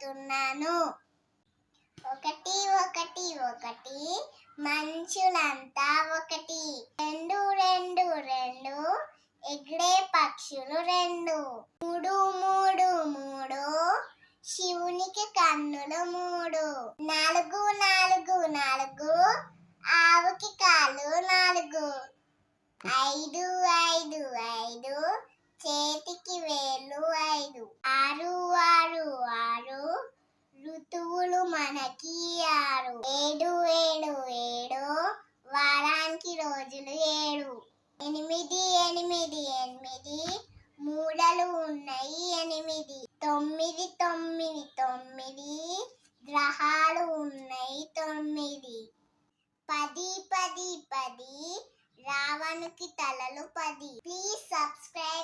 చెప్పబోతున్నాను. ఒకటి ఒకటి ఒకటి మనుషులంతా ఒకటి. రెండు రెండు రెండు ఎగిరే పక్షులు రెండు. మూడు మూడు మూడు శివునికి కన్నులు మూడు. నాలుగు నాలుగు నాలుగు ఆవుకి కాళ్ళు నాలుగు. ఐదు ఐదు ఐదు చేతికి వేళ్ళు ఐదు. ఆరు ఆరు ఆరు ఋతువులు మనకి ఆరు. ఏడు ఏడు ఏడు వారానికి రోజులు ఏడు. ఎనిమిది ఎనిమిది ఎనిమిది మూడలు ఉన్నాయి ఎనిమిది. తొమ్మిది తొమ్మిది తొమ్మిది గ్రహాలు ఉన్నాయి తొమ్మిది. పది పది పది రావణుకి తలలు 10. Please subscribe.